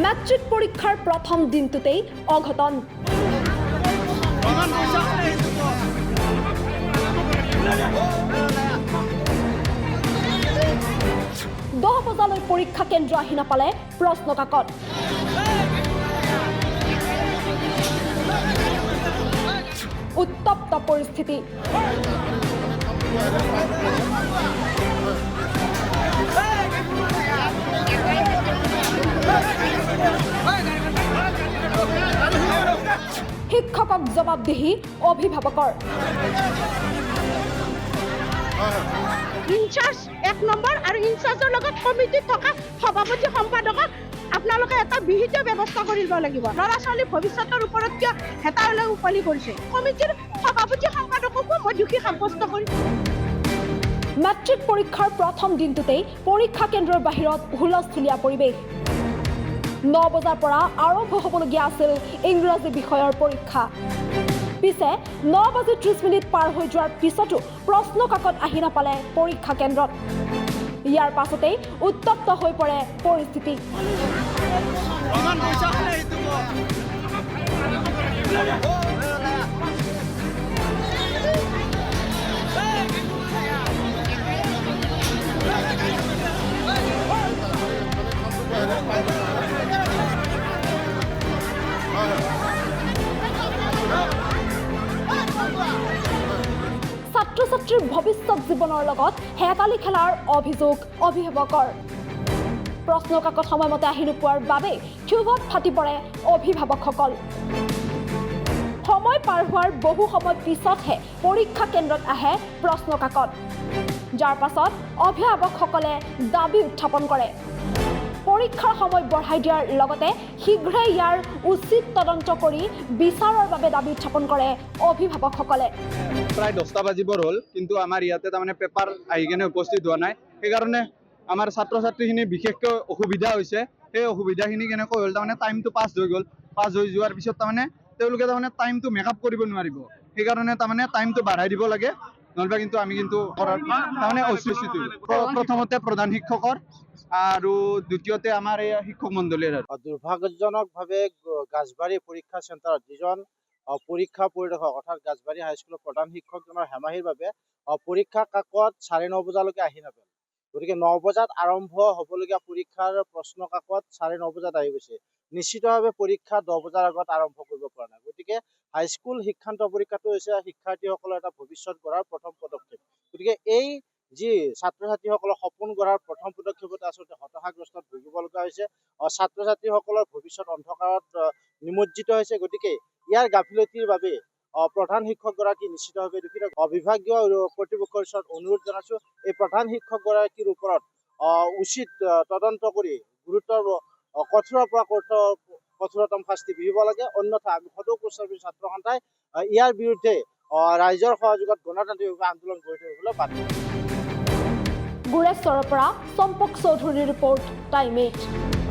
Matric পৰীক্ষাৰ প্ৰথম দিনটোতেই অঘটন। দহ বজালৈ পৰীক্ষা কেন্দ্ৰ আহি নাপালে প্ৰশ্ন কাকত। উত্তপ্ত পৰিস্থিতি। শিক্ষকক জবাবদিহি অভিভাৱকৰ। ইনচাৰ্জ 1 নম্বৰ আৰু ইনচাৰ্জৰ লগত কমিটিত থকা সভাপতি সম্পাদকক আপোনালোকে এটা বিহিত ব্যৱস্থা কৰিব লাগিব। ল'ৰা ছোৱালী ভৱিষ্যতৰ ওপৰত কিয় হেতাৰলৈ উকলি কৰিছে, কমিটিৰ সভাপতি সম্পাদককো মই দোষী সাব্যস্ত কৰিম। মেট্ৰিক পৰীক্ষাৰ প্ৰথম দিনটোতেই পৰীক্ষা কেন্দ্ৰৰ বাহিৰত হুলস্থুলীয়া পৰিৱেশ। 9 বজাৰ পৰা আৰম্ভ হ'বলগীয়া আছিল ইংৰাজী বিষয়ৰ পৰীক্ষা। পিছে 9:30 পাৰ হৈ যোৱাৰ পিছতো প্ৰশ্ন কাকত আহি নাপালে পৰীক্ষা কেন্দ্ৰত। ইয়াৰ পাছতেই উত্তপ্ত হৈ পৰে পৰিস্থিতি। ছাত্ৰ-ছাত্ৰীৰ ভৱিষ্যত জীৱনৰ লগত হেতালি খেলাৰ অভিযোগ অভিভাৱকৰ। প্ৰশ্ন কাকত সময়মতে আহি নোপোৱাৰ বাবে ক্ষোভত ফাটি পৰে অভিভাৱকসকল। সময় পাৰ হোৱাৰ বহু সময় পিছতহে পৰীক্ষা কেন্দ্ৰত আহে প্ৰশ্ন কাকত, যাৰ পাছত অভিভাৱকসকলে দাবী উত্থাপন কৰে। পৰীক্ষাৰ সময় বঢ়াই দিয়াৰ লগতে শীঘ্ৰে ইয়াৰ উচিত তদন্ত কৰি বিচাৰৰ বাবে দাবী উত্থাপন কৰে অভিভাৱকসকলে। প্ৰায় 10টা বাজিবৰ হ'ল, কিন্তু আমাৰ ইয়াতে তাৰমানে পেপাৰ আহি কেনে উপস্থিত হোৱা নাই। সেইকাৰণে আমাৰ ছাত্ৰ ছাত্ৰীখিনি বিশেষকৈ অসুবিধা হৈছে। সেই অসুবিধাখিনি কেনেকৈ হ'ল, তাৰমানে টাইমটো পাছ হৈ গ'ল। পাছ হৈ যোৱাৰ পিছত তাৰমানে তেওঁলোকে তাৰমানে টাইমটো মেকআপ কৰিব নোৱাৰিব। সেইকাৰণে তাৰমানে টাইমটো বাঢ়াই দিব লাগে, নহ'লে কিন্তু আমি কিন্তু কৰাৰ তাৰমানে অস্বীকৃতি। প্ৰথমতে প্ৰধান শিক্ষকৰ আৰু দ্বিতীয়তে আমাৰ এই শিক্ষক মণ্ডলীৰ। দুৰ্ভাগ্যজনকভাৱে গাছবাৰী পৰীক্ষা চেণ্টাৰত যিজন পৰীক্ষা পৰিদৰ্শক অৰ্থাৎ গাছবাৰী হাইস্কুলৰ প্ৰধান শিক্ষকজনৰ হেমাহিৰ বাবে পৰীক্ষা কাকত 9:30 বজালৈকে আহি নাপালে। গতিকে 9 বজাত আৰম্ভ হ'বলগীয়া পৰীক্ষাৰ প্ৰশ্ন কাকত 9:30 বজাত আহি গৈছে। নিশ্চিতভাৱে পৰীক্ষা 10 বজাৰ আগত আৰম্ভ কৰিব পৰা নাই। গতিকে হাইস্কুল শিক্ষান্ত পৰীক্ষাটো হৈছে শিক্ষাৰ্থীসকলৰ এটা ভৱিষ্যত গঢ়াৰ প্ৰথম পদক্ষেপ। গতিকে এই যি ছাত্ৰ ছাত্ৰীসকলৰ সপোন গঢ়াৰ প্ৰথম পদক্ষেপতে আচলতে হতাশাগ্ৰস্তত ভুগিব লগা হৈছে। ছাত্ৰ ছাত্ৰীসকলৰ ভৱিষ্যত অন্ধকাৰত নিমজ্জিত হৈছে। গতিকে ইয়াৰ গাফিলতিৰ বাবে প্ৰধান শিক্ষকগৰাকী নিশ্চিতভাৱে দুখিত। বিভাগীয় কৰ্তৃপক্ষৰ ওচৰত অনুৰোধ জনাইছো, এই প্ৰধান শিক্ষকগৰাকীৰ ওপৰত উচিত তদন্ত কৰি কঠোৰৰ পৰা কঠোৰতম শাস্তি বিহিব লাগে। অন্যথা আমি সদৌ ছাত্ৰ সন্থাই ইয়াৰ বিৰুদ্ধে ৰাইজৰ সহযোগত গণতান্ত্ৰিকভাৱে আন্দোলন গঢ়ি তুলিবলৈ বাধ্য। গুৰেশ্বৰৰ পৰা চম্পক চৌধুৰীৰ ৰিপৰ্ট, টাইম 8।